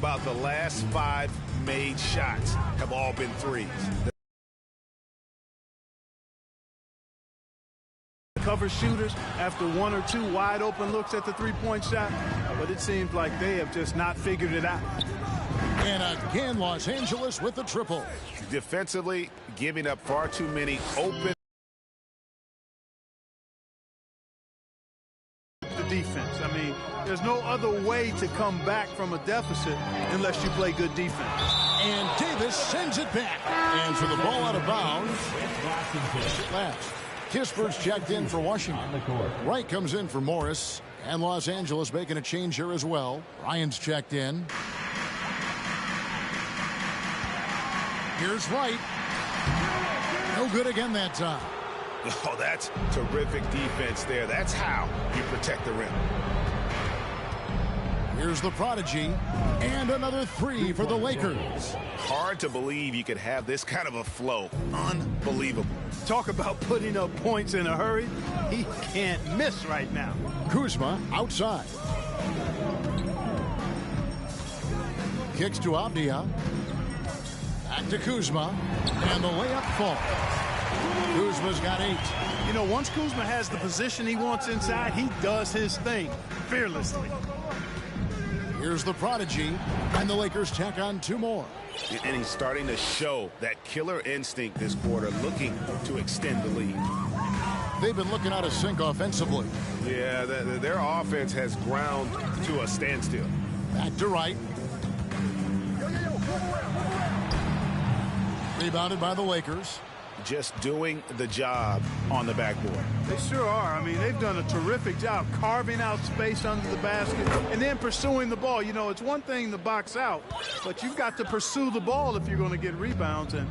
about the last 5 made shots have all been threes. Cover shooters after 1 or 2 wide open looks at the three-point shot, but it seems like they have just not figured it out. And again, Los Angeles with the triple. Defensively, giving up far too many open. The defense. I mean, there's no other way to come back from a deficit unless you play good defense. And Davis sends it back. And for the ball out of bounds. Last. Kispert's checked in for Washington. Wright comes in for Morris. And Los Angeles making a change here as well. Ryan's checked in. Here's Wright. No good again that time. Oh, that's terrific defense there. That's how you protect the rim. Here's the prodigy. And another 3 for the Lakers. Hard to believe you could have this kind of a flow. Unbelievable. Talk about putting up points in a hurry. He can't miss right now. Kuzma outside. Kicks to Avdia. Back to Kuzma. And the layup falls. Kuzma's got 8. You know, once Kuzma has the position he wants inside, he does his thing fearlessly. Here's the prodigy. And the Lakers tack on 2 more. And he's starting to show that killer instinct this quarter, looking to extend the lead. They've been looking out of sync offensively. Yeah, their offense has ground to a standstill. Back to Wright. Rebounded by the Lakers. Just doing the job on the backboard. They sure are. I mean, they've done a terrific job carving out space under the basket and then pursuing the ball. You know, it's one thing to box out, but you've got to pursue the ball if you're going to get rebounds. And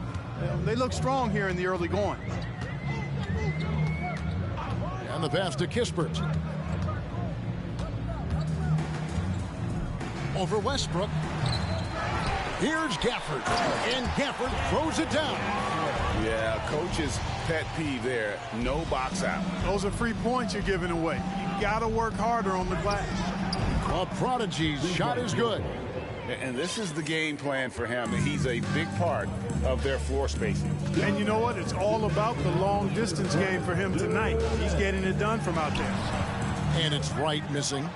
they look strong here in the early going. And the pass to Kispert. Over Westbrook. Here's Gafford. And Gafford throws it down. Yeah, coach's pet peeve there. No box out. Those are free points you're giving away. You got to work harder on the glass. A prodigy's shot is good. And this is the game plan for him. He's a big part of their floor spacing. And you know what? It's all about the long distance game for him tonight. He's getting it done from out there. And it's Wright missing.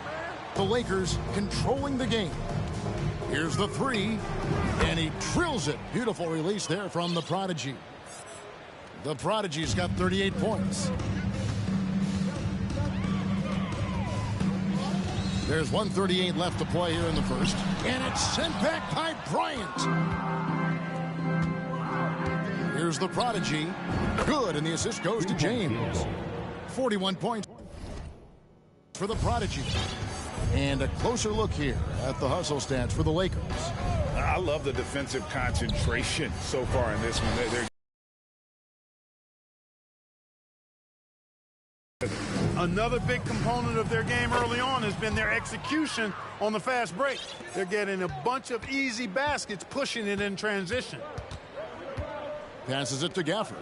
The Lakers controlling the game. Here's the 3. And he drills it. Beautiful release there from the prodigy. The prodigy's got 38 points. There's 1:38 left to play here in the first. And it's sent back by Bryant. Here's the prodigy. Good, and the assist goes to James. 41 points for the prodigy. And a closer look here at the hustle stats for the Lakers. I love the defensive concentration so far in this one. Another big component of their game early on has been their execution on the fast break. They're getting a bunch of easy baskets, pushing it in transition. Passes it to Gafford.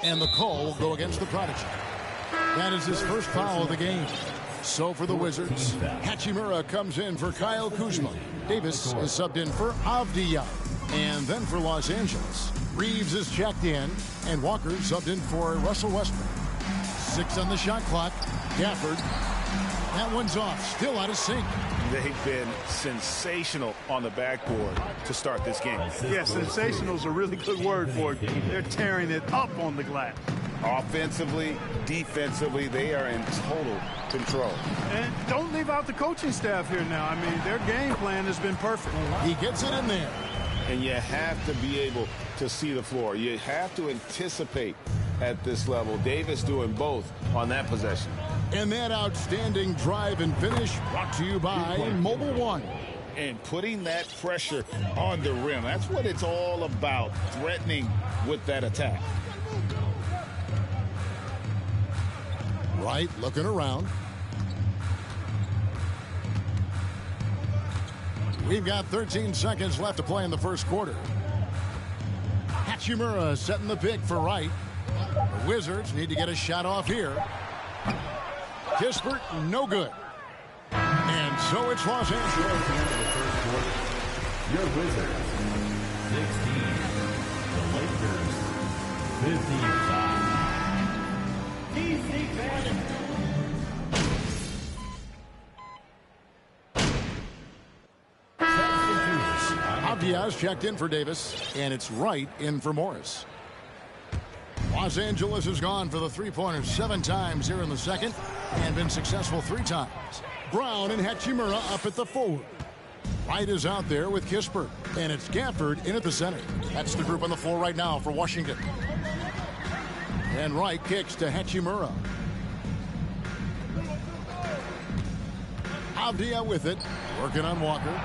And the call will go against the prodigy. That is his first foul of the game. So for the Wizards, Hachimura comes in for Kyle Kuzma. Davis is subbed in for Avdia. And then for Los Angeles, Reeves is checked in, and Walker subbed in for Russell Westbrook. 6 on the shot clock. Gafford. That one's off. Still out of sync. They've been sensational on the backboard to start this game. Yeah, sensational is a really good word for it. They're tearing it up on the glass. Offensively, defensively, they are in total control. And don't leave out the coaching staff here now. I mean, their game plan has been perfect. He gets it in there. And you have to be able to see the floor. You have to anticipate at this level. Davis doing both on that possession. And that outstanding drive and finish brought to you by Mobile One. And putting that pressure on the rim. That's what it's all about, threatening with that attack. Wright looking around. We've got 13 seconds left to play in the first quarter. Hachimura setting the pick for Wright. The Wizards need to get a shot off here. Kispert, no good. And So it's Los Angeles. Your Wizards, 16. The Lakers, 55. Diaz checked in for Davis, and it's Wright in for Morris. Los Angeles has gone for the three-pointer 7 times here in the second and been successful 3 times. Brown and Hachimura up at the forward. Wright is out there with Kispert, and it's Gafford in at the center. That's the group on the floor right now for Washington. And Wright kicks to Hachimura. Avdia with it, working on Walker.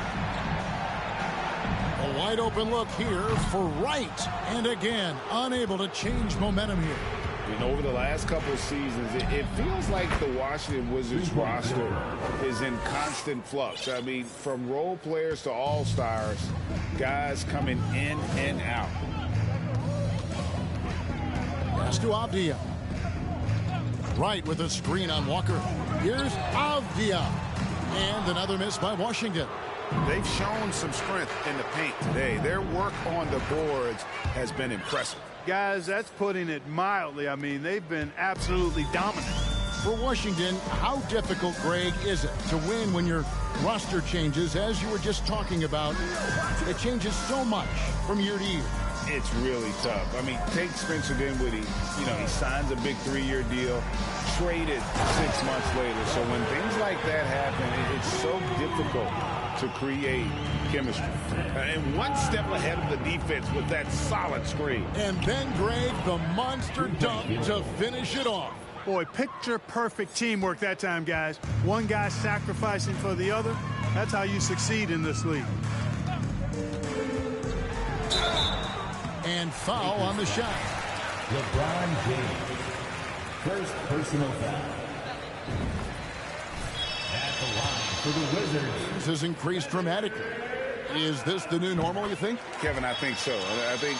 A wide open look here for Wright. And again, unable to change momentum here. And over the last couple of seasons, it feels like the Washington Wizards roster is in constant flux. I mean, from role players to all-stars, guys coming in and out. Pass to Avdia. Wright with a screen on Walker. Here's Avdia. And another miss by Washington. They've shown some strength in the paint today. Their work on the boards has been impressive. Guys, that's putting it mildly. I mean, they've been absolutely dominant. For Washington, how difficult, Greg, is it to win when your roster changes, as you were just talking about? It changes so much from year to year. It's really tough. I mean, take Spencer Dinwiddie. You know, he signs a big 3-year deal, traded 6 months later. So when things like that happen, it's so difficult to create chemistry. And one step ahead of the defense with that solid screen. And then, Greg, the monster dunk to finish it off. Boy, picture-perfect teamwork that time, guys. One guy sacrificing for the other. That's how you succeed in this league. And foul on the shot. LeBron James, first personal foul. At the line for the Wizards. This has increased dramatically. Is this the new normal, you think? Kevin, I think so. I think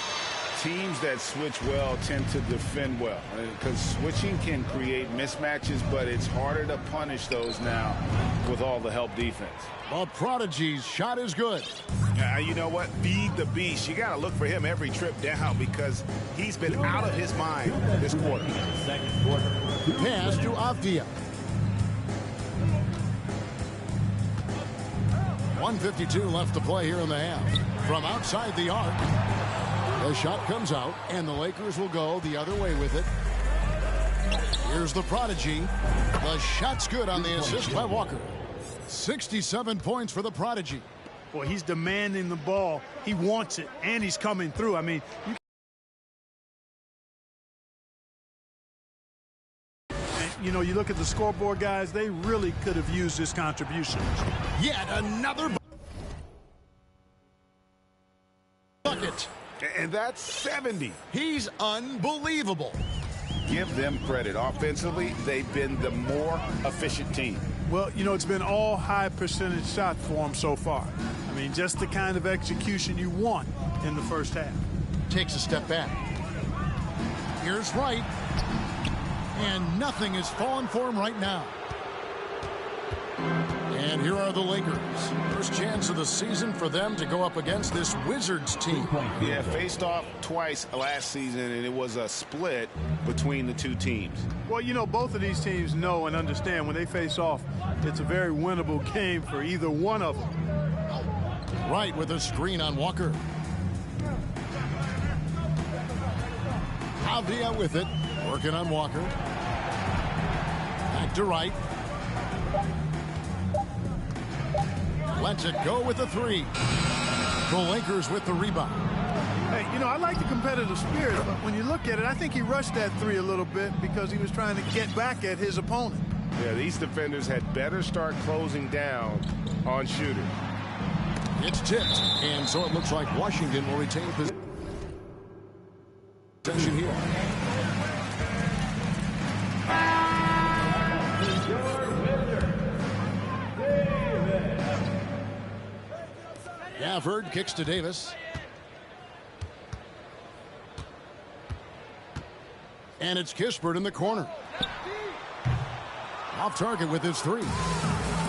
teams that switch well tend to defend well, because switching can create mismatches, but it's harder to punish those now with all the help defense. Well, Prodigy's shot is good. You know what? Feed the beast. You got to look for him every trip down because he's been out of his mind this quarter. Second quarter. Pass to Avdia. 1:52 left to play here in the half. From outside the arc, the shot comes out, and the Lakers will go the other way with it. Here's the Prodigy. The shot's good on the assist by Walker. 67 points for the Prodigy. Boy, he's demanding the ball. He wants it, and he's coming through. I mean, you know, you look at the scoreboard, guys, they really could have used this contribution. Yet another bucket. And that's 70. He's unbelievable. Give them credit. Offensively, they've been the more efficient team. Well, you know, it's been all high percentage shots for him so far. I mean, just the kind of execution you want in the first half. Takes a step back. Here's Wright. And nothing is falling for him right now. And here are the Lakers. First chance of the season for them to go up against this Wizards team. Yeah, faced off twice last season, and it was a split between the two teams. Well, you know, both of these teams know and understand when they face off, it's a very winnable game for either one of them. Wright with a screen on Walker. Avdia with it, working on Walker. Back to Wright. Lets it go with the 3. The Lakers with the rebound. Hey, you know, I like the competitive spirit, but when you look at it, I think he rushed that 3 a little bit because he was trying to get back at his opponent. Yeah, these defenders had better start closing down on shooters. It's tipped, and so it looks like Washington will retain possession here. Gafford kicks to Davis. And it's Kispert in the corner. Off target with his 3.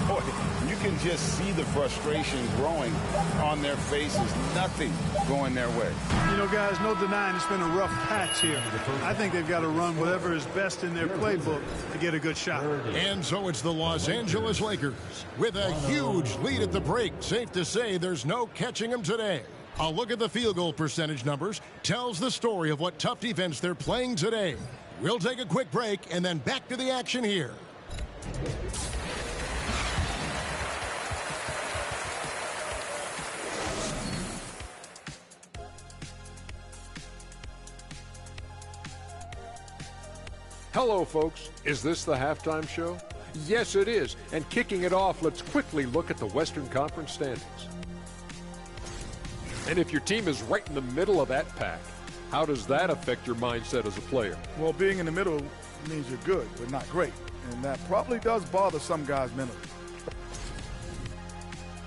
Boy, you can just see the frustration growing on their faces. Nothing going their way. You know, guys, no denying it's been a rough patch here. I think they've got to run whatever is best in their playbook to get a good shot. And so it's the Los Angeles Lakers with a huge lead at the break. Safe to say there's no catching them today. A look at the field goal percentage numbers tells the story of what tough defense they're playing today. We'll take a quick break and then back to the action here. Hello, folks. Is this the halftime show? Yes, it is. And kicking it off, let's quickly look at the Western Conference standings. And if your team is right in the middle of that pack, how does that affect your mindset as a player? Well, being in the middle means you're good, but not great. And that probably does bother some guys mentally.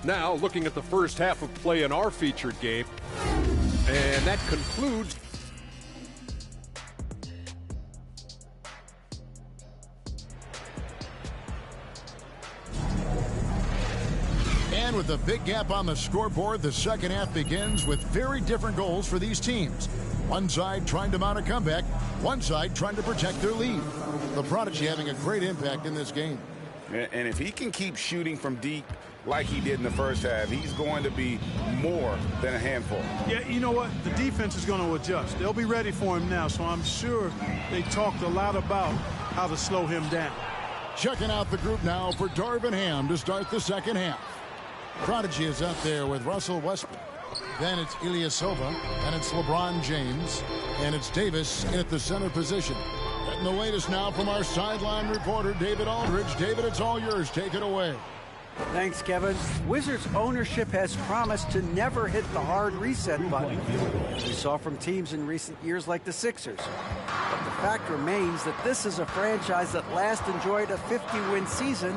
Now, looking at the first half of play in our featured game, and that concludes. And with a big gap on the scoreboard, the second half begins with very different goals for these teams. One side trying to mount a comeback, one side trying to protect their lead. The Prodigy having a great impact in this game. And if he can keep shooting from deep like he did in the first half, he's going to be more than a handful. Yeah, you know what? The defense is going to adjust. They'll be ready for him now, so I'm sure they talked a lot about how to slow him down. Checking out the group now for Darvin Ham to start the second half. Prodigy is up there with Russell Westbrook. Then it's Ilyasova, and it's LeBron James, and it's Davis in at the center position. Getting the latest now from our sideline reporter, David Aldridge. David, it's all yours. Take it away. Thanks, Kevin. Wizards ownership has promised to never hit the hard reset button, as we saw from teams in recent years like the Sixers. But the fact remains that this is a franchise that last enjoyed a 50-win season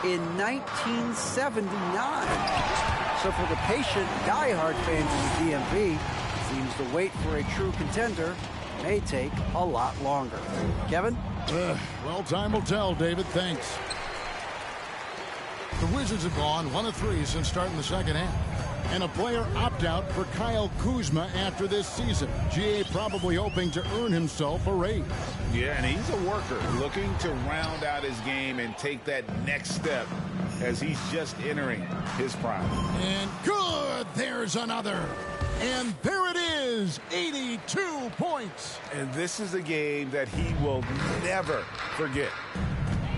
in 1979. So for the patient, diehard fans in the DMV, it seems the wait for a true contender may take a lot longer. Kevin? Well, time will tell, David. Thanks. The Wizards have gone 1 of 3 since starting the second half. And a player opt-out for Kyle Kuzma after this season. GA probably hoping to earn himself a raise. Yeah, and he's a worker looking to round out his game and take that next step as he's just entering his prime. And good! There's another. And there it is, 82 points. And this is a game that he will never forget.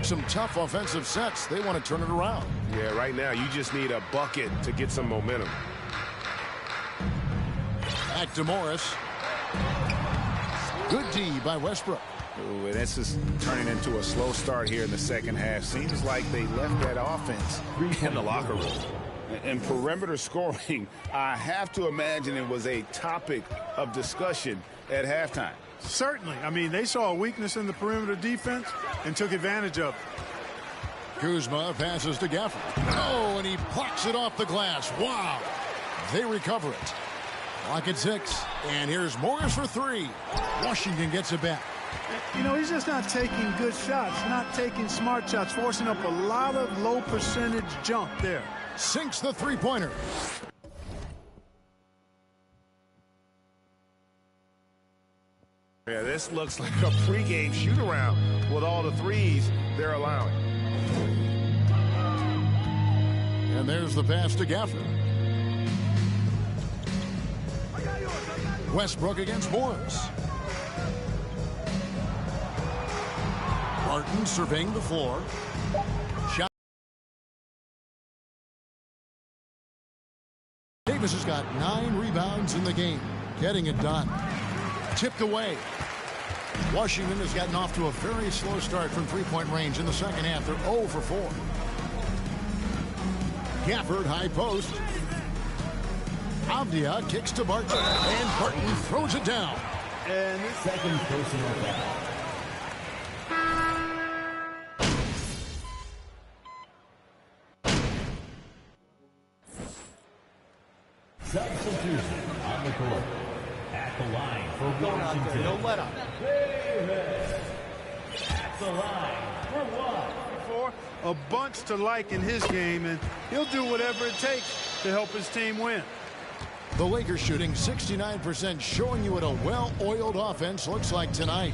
Some tough offensive sets. They want to turn it around. Yeah, right now you just need a bucket to get some momentum. Back to Morris. Good D by Westbrook. Ooh, and this is turning into a slow start here in the second half. Seems like they left that offense in the locker room. And perimeter scoring, I have to imagine it was a topic of discussion at halftime. Certainly. I mean, they saw a weakness in the perimeter defense and took advantage of it. Kuzma passes to Gafford. Oh, and he plucks it off the glass. Wow. They recover it. Clock at 6. And here's Morris for 3. Washington gets it back. You know, he's just not taking good shots, not taking smart shots, forcing up a lot of low percentage jump there. Sinks the three-pointer. Yeah, this looks like a pregame shoot-around with all the threes they're allowing. And there's the pass to Gafford. Westbrook against Morris. Martin surveying the floor. Shot. Davis has got 9 rebounds in the game. Getting it done. Tipped away. Washington has gotten off to a very slow start from three-point range in the second half. They're 0 for 4. Gafford, high post. Avdia kicks to Barton. And Barton throws it down. And Second personal foul. Substitution on the court. At the line for Washington. Don't let up. Davis. At the line for before. A bunch to like in his game, and he'll do whatever it takes to help his team win. The Lakers shooting 69%, showing you what a well-oiled offense looks like tonight.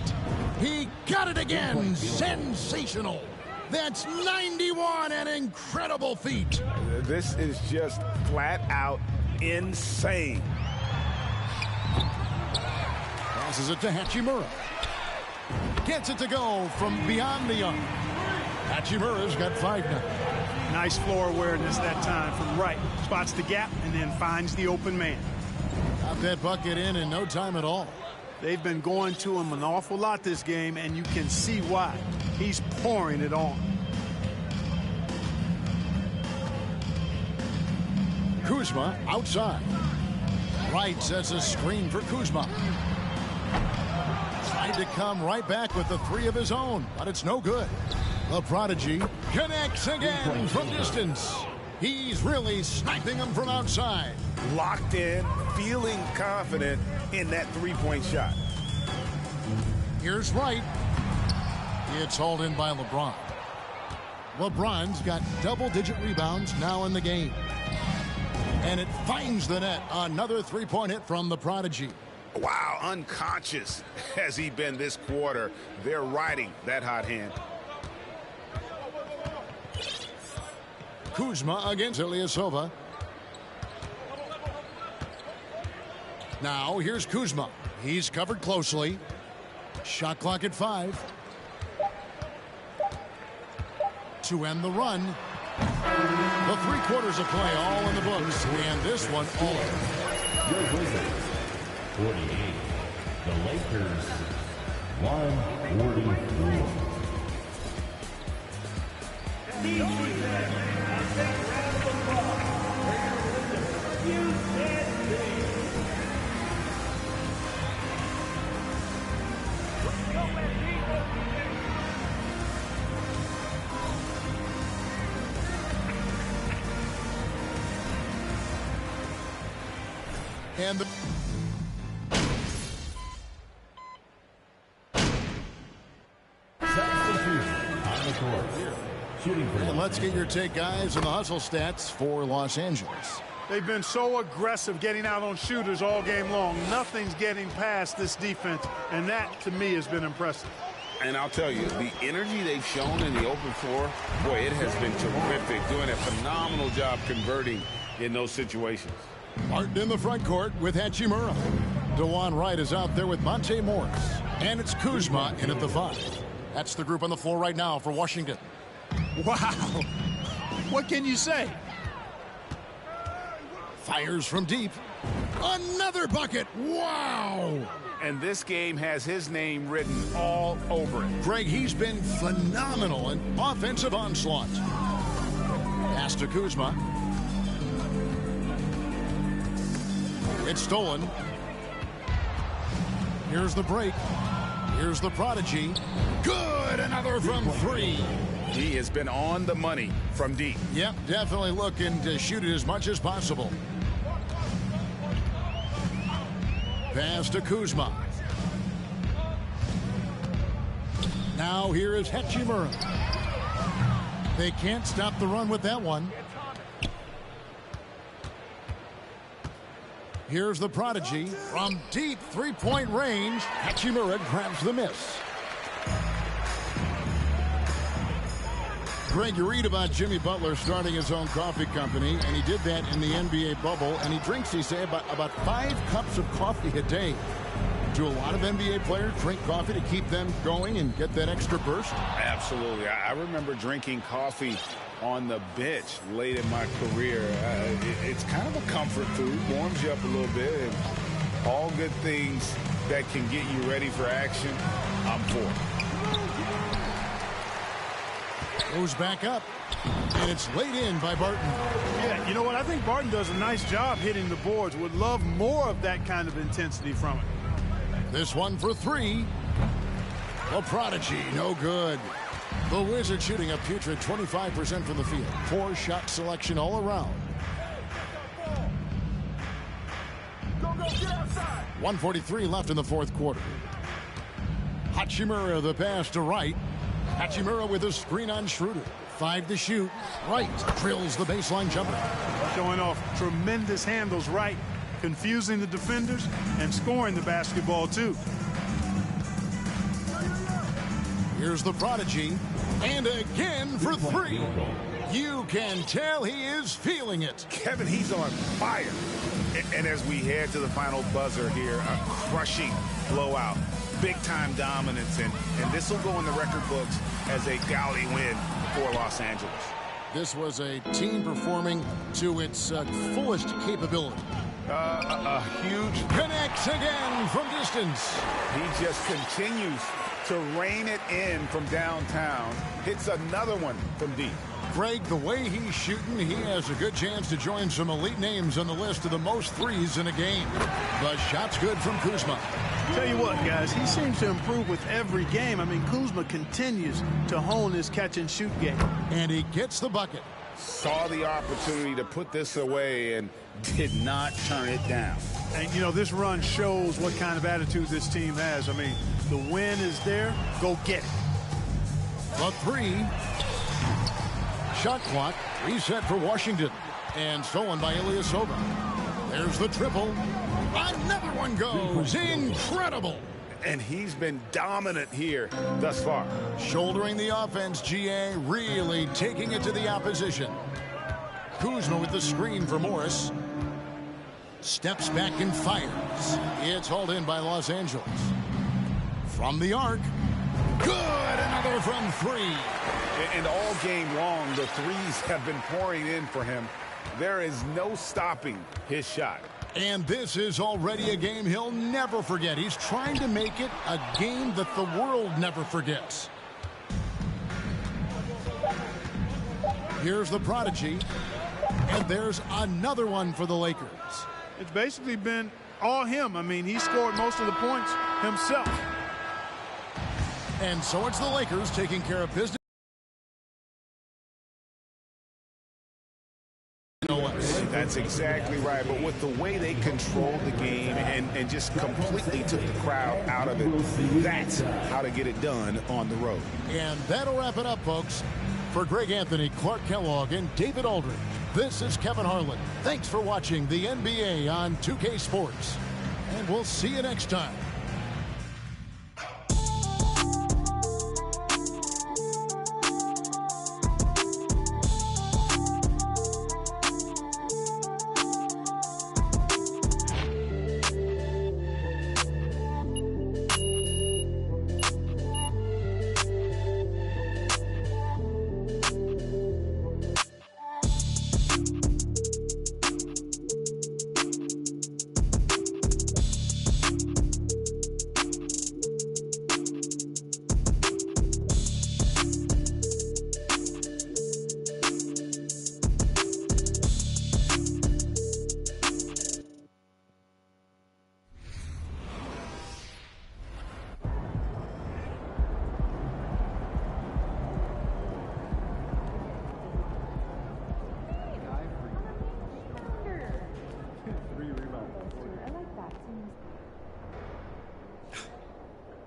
He got it again. Sensational. That's 91, an incredible feat. This is just flat out insane. Passes it to Hachimura. Gets it to go from beyond the arc. Hachimura's got 5 now. Nice floor awareness that time from right. Spots the gap and then finds the open man. Got that bucket in no time at all. They've been going to him an awful lot this game, and you can see why. He's pouring it on. Kuzma outside. Wright sets a screen for Kuzma. Tried to come right back with the 3 of his own, but it's no good. The prodigy connects again from distance. He's really sniping them from outside. Locked in, feeling confident in that three-point shot. Here's Wright. It's hauled in by LeBron. LeBron's got double-digit rebounds now in the game. And it finds the net. Another three-point hit from the prodigy. Wow, unconscious has he been this quarter. They're riding that hot hand. Kuzma against Ilyasova. Now here's Kuzma. He's covered closely. Shot clock at 5. To end the run. The 3 quarters of play all in the books. And this one all. Your Wizards, 48. The Lakers, 144. And the and let's get your take, guys, on the hustle stats for Los Angeles. They've been so aggressive getting out on shooters all game long. Nothing's getting past this defense, and that, to me, has been impressive. And I'll tell you, the energy they've shown in the open floor, boy, it has been terrific. Doing a phenomenal job converting in those situations. Martin in the front court with Hachimura. DeJuan Wright is out there with Monte Morris. And it's Kuzma in at the 5. That's the group on the floor right now for Washington. Wow. What can you say? Fires from deep. Another bucket. Wow. And this game has his name written all over it. Greg, he's been phenomenal in offensive onslaught. Pass to Kuzma. It's stolen. Here's the break. Here's the prodigy. Good, another from 3. He has been on the money from deep. Yep, definitely looking to shoot it as much as possible. Pass to Kuzma. Now here is Hachimura. They can't stop the run with that one. Here's the prodigy from deep 3-point range. Hachimura grabs the miss. Greg, you read about Jimmy Butler starting his own coffee company, and he did that in the NBA bubble, and he drinks, he said, about 5 cups of coffee a day. Do a lot of NBA players drink coffee to keep them going and get that extra burst? Absolutely. I remember drinking coffee on the bench late in my career. It's kind of a comfort food, warms you up a little bit, and all good things that can get you ready for action, I'm for. Goes back up, and it's laid in by Barton. Yeah, you know what? I think Barton does a nice job hitting the boards. Would love more of that kind of intensity from it. This one for 3. The prodigy, no good. The Wizards shooting a putrid 25% from the field. 4 shot selection all around. 1:43 left in the 4th quarter. Hachimura the pass to Wright. Hachimura with a screen on Schroeder. 5 to shoot. Wright drills the baseline jumper. Showing off tremendous handles, Wright, confusing the defenders and scoring the basketball, too. Here's the prodigy. And again for 3. You can tell he is feeling it. Kevin, he's on fire. And as we head to the final buzzer here, a crushing blowout. Big-time dominance, and this will go in the record books as a gaudy win for Los Angeles. This was a team performing to its fullest capability. A huge Connects again from distance. He just continues to rein it in from downtown. Hits another one from deep. Greg, the way he's shooting, he has a good chance to join some elite names on the list of the most threes in a game. The shot's good from Kuzma. Tell you what, guys, he seems to improve with every game. I mean, Kuzma continues to hone his catch-and-shoot game. And he gets the bucket. Saw the opportunity to put this away and did not turn it down. And, you know, this run shows what kind of attitude this team has. I mean, the win is there. Go get it. The 3. Shot clock reset for Washington. And stolen by Ilyasova. There's the triple. Another one goes. Incredible. And he's been dominant here thus far. Shouldering the offense, GA really taking it to the opposition. Kuzma with the screen for Morris. Steps back and fires. It's hauled in by Los Angeles. From the arc. Good. Another from 3. And all game long, the threes have been pouring in for him. There is no stopping his shot. And this is already a game he'll never forget. He's trying to make it a game that the world never forgets. Here's the prodigy. And there's another one for the Lakers. It's basically been all him. I mean, he scored most of the points himself. And so it's the Lakers taking care of business. That's exactly right. But with the way they controlled the game and just completely took the crowd out of it, that's how to get it done on the road. And that'll wrap it up, folks. For Greg Anthony, Clark Kellogg, and David Aldridge, this is Kevin Harlan. Thanks for watching the NBA on 2K Sports. And we'll see you next time.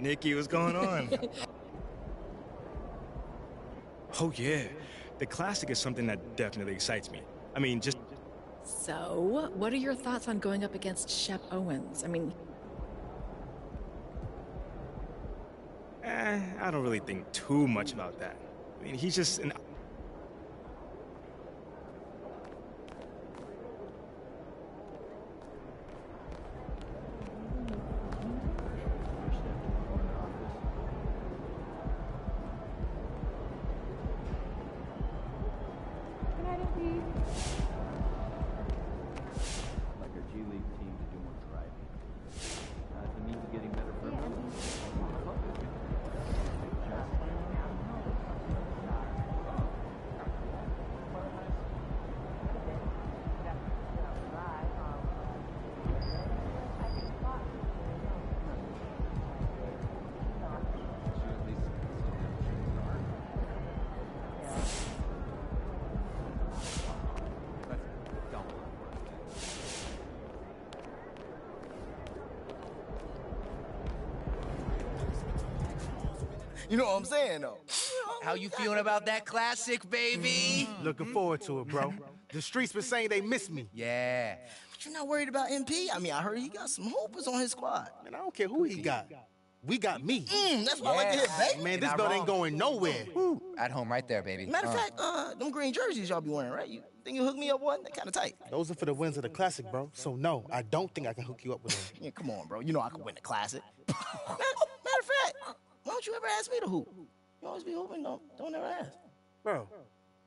Nikki, what's going on? Oh, yeah. The Classic is something that definitely excites me. I mean, just... So, what are your thoughts on going up against Shep Owens? I mean... I don't really think too much about that. I mean, he's just an... You know what I'm saying, though? How you feeling about that classic, baby? Looking forward to it, bro. The streets been saying they miss me. Yeah. But you're not worried about MP? I mean, I heard he got some hoopers on his squad. Man, I don't care who he got. We got me. That's what I like to hear, baby. Man, this belt ain't going nowhere. At home right there, baby. Matter of fact, them green jerseys y'all be wearing, right? You think you hook me up one? They're kind of tight. Those are for the wins of the classic, bro. So no, I don't think I can hook you up with them. Yeah, come on, bro. You know I can win the classic. Matter of fact, why don't you ever ask me to hoop? You always be hooping, don't ever ask. Bro.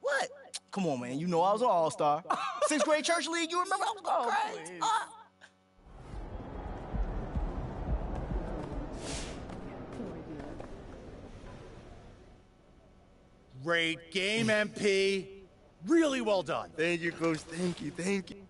What? Come on, man. You know I was an all-star. 6th grade church league, you remember? I was going crazy. Great game, MP. Really well done. Thank you, Coach. Thank you. Thank you.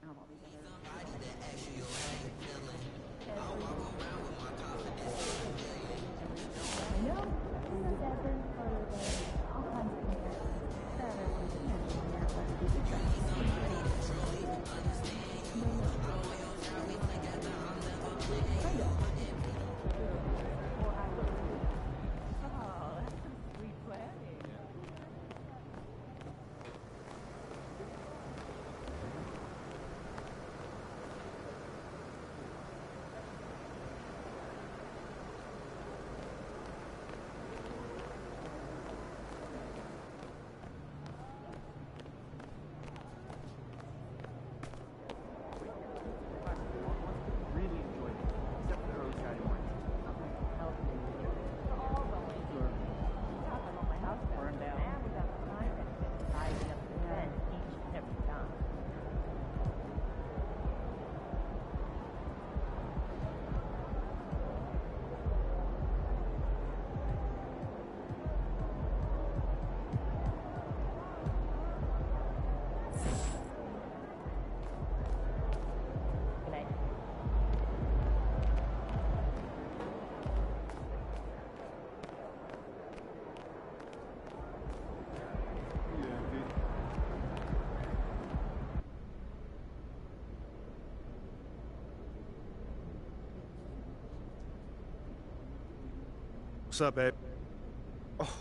What's up, babe?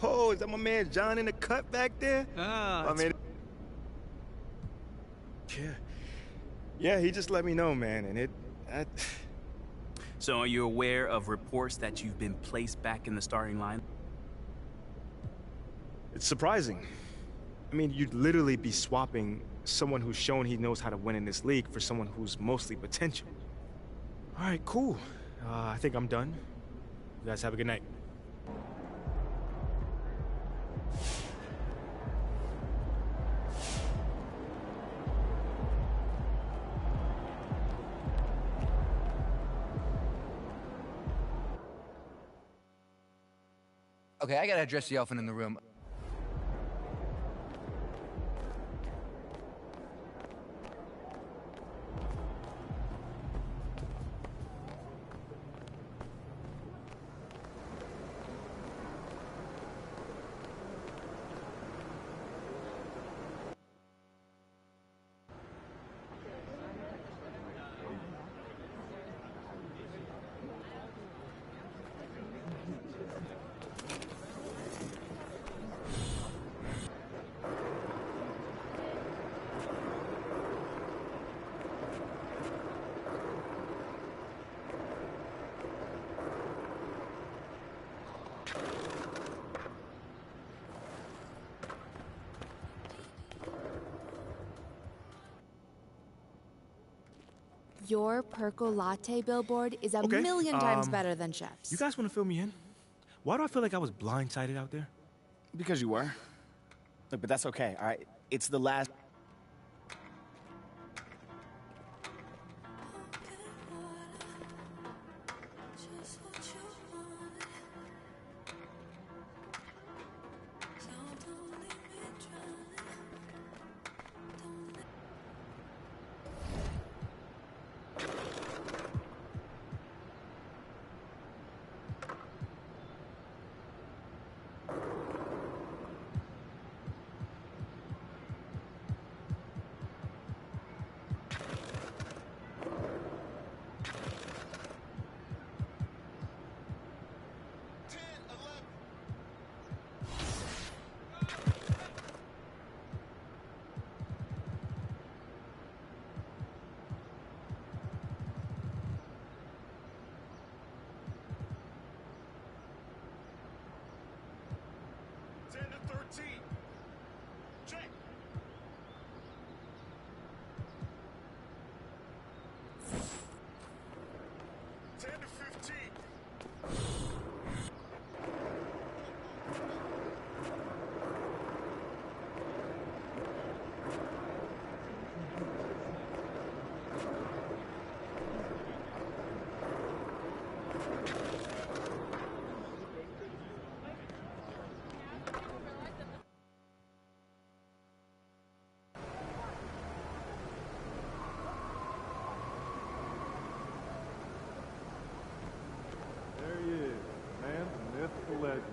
Oh, is that my man John in the cut back there? Ah, I mean, yeah, he just let me know, man, and So are you aware of reports that you've been placed back in the starting line? it's surprising. I mean, you'd literally be swapping someone who's shown he knows how to win in this league for someone who's mostly potential. All right, cool. I think I'm done. You guys have a good night. Okay, I gotta address the elephant in the room. Your percolatte billboard is a million times better than Chef's. You guys want to fill me in? Why do I feel like I was blindsided out there? Because you were. Look, but that's okay, all right? It's the last... 13. Check. There he is, man, the myth, the legend.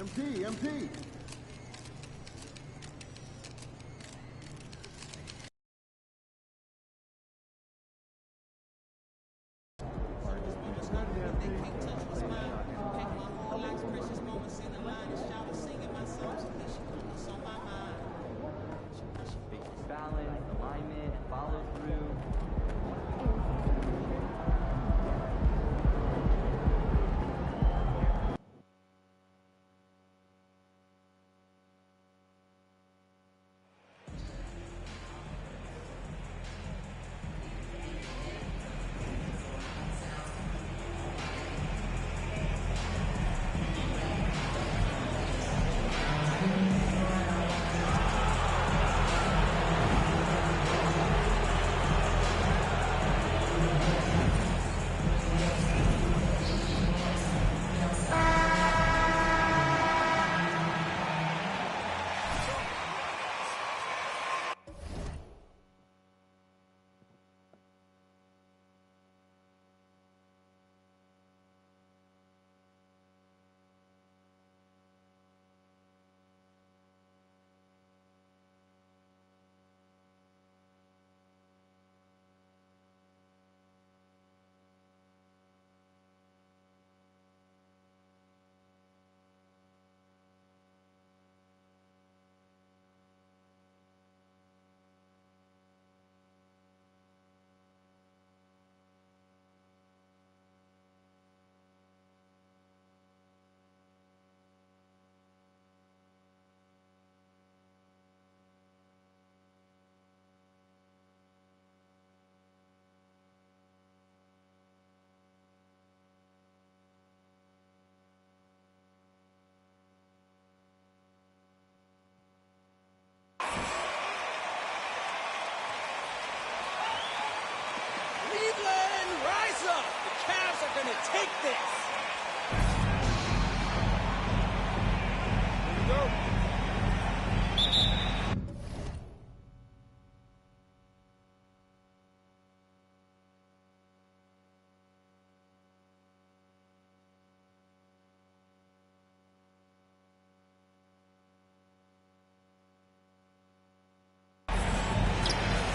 MP. Balance, alignment, follow through. Take this!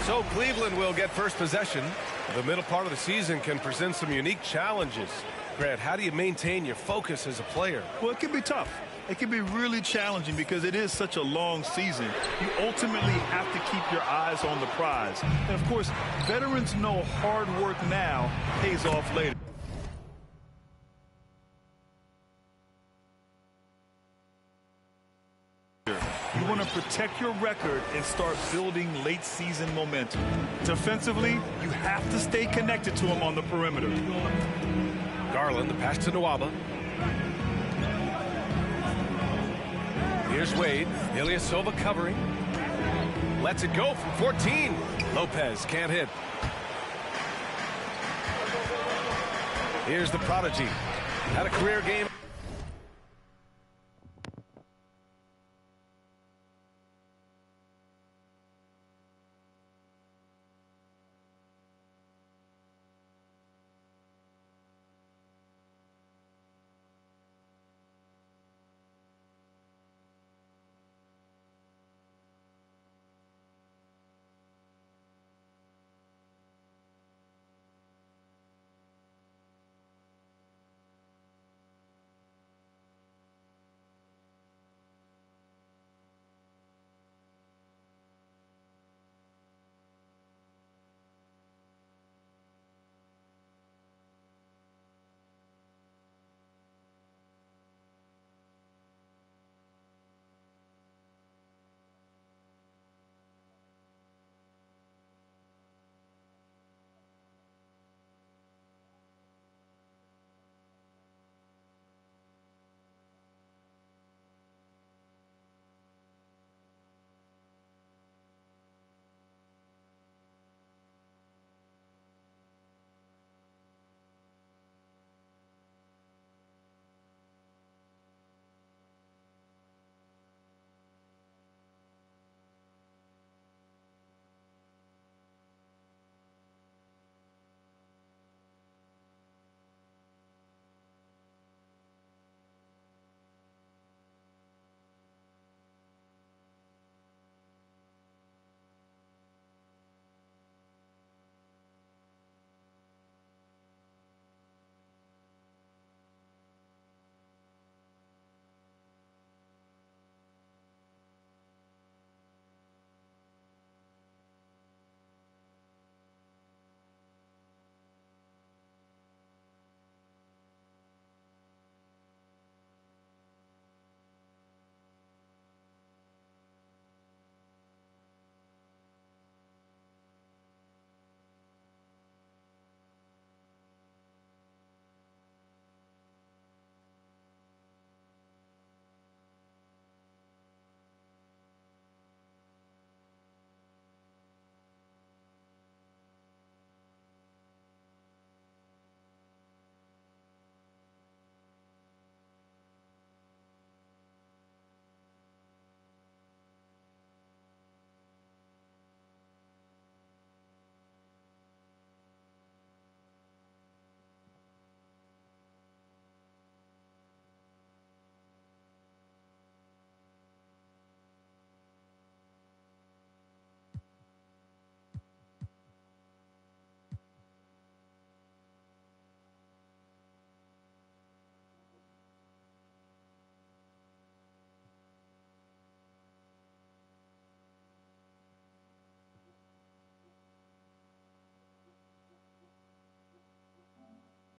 So Cleveland will get first possession. The middle part of the season can present some unique challenges. Grant, how do you maintain your focus as a player? Well, it can be tough. It can be really challenging because it is such a long season. You ultimately have to keep your eyes on the prize. And, of course, veterans know hard work now pays off later. You want to protect your record and start building late-season momentum. Defensively, you have to stay connected to him on the perimeter. Garland, the pass to Nwaba. Here's Wade. Ilyasova covering. Lets it go from 14. Lopez can't hit. Here's the prodigy. Had a career game.